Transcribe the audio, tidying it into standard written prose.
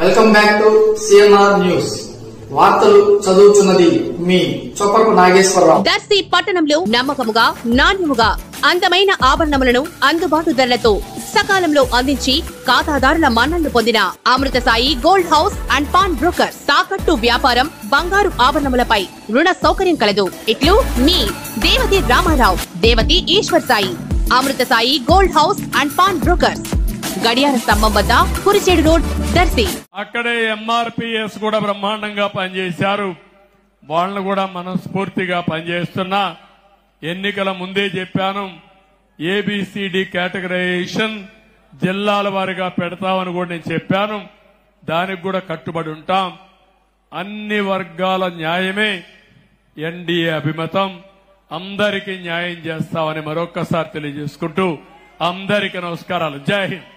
Welcome back to CMR news. వార్తలు చదువుతున్నది మీ చొప్పరపు నాగేశ్వరరావు. దర్శి పట్టణంలో నమ్మకముగా నాణ్యముగా అందమైన ఆభరణములను అందుబాటు ధరలతో సకాలంలో అందించి ఖాతాదారుల మన్ననలు పొందిన Amrutha Sai gold house and pawn brokers. తాకట్టు వ్యాపారం, బంగారు ఆభరణములపై రుణ సౌకర్యం కలదు. ఇట్లు మీ Devathi Ramarao, Devathi Eshwar Sai. Amrutha Sai gold house and pawn brokers, గడియార స్తంభం వద్ద కురిచేడు రోడ్, దర్శి. అక్కడే ఎంఆర్పీఎస్ కూడా బ్రహ్మాండంగా పనిచేశారు. వాళ్ళను కూడా మనస్ఫూర్తిగా పనిచేస్తున్నా. ఎన్నికల ముందే చెప్పాను, ఏబిసిడి కేటగరైజేషన్ జిల్లాల వారీగా పెడతామని కూడా నేను చెప్పాను. దానికి కూడా కట్టుబడి ఉంటాం. అన్ని వర్గాల న్యాయమే ఎన్డీఏ అభిమతం. అందరికీ న్యాయం చేస్తామని మరొక్కసారి తెలియజేసుకుంటూ అందరికీ నమస్కారాలు. జై హింద్.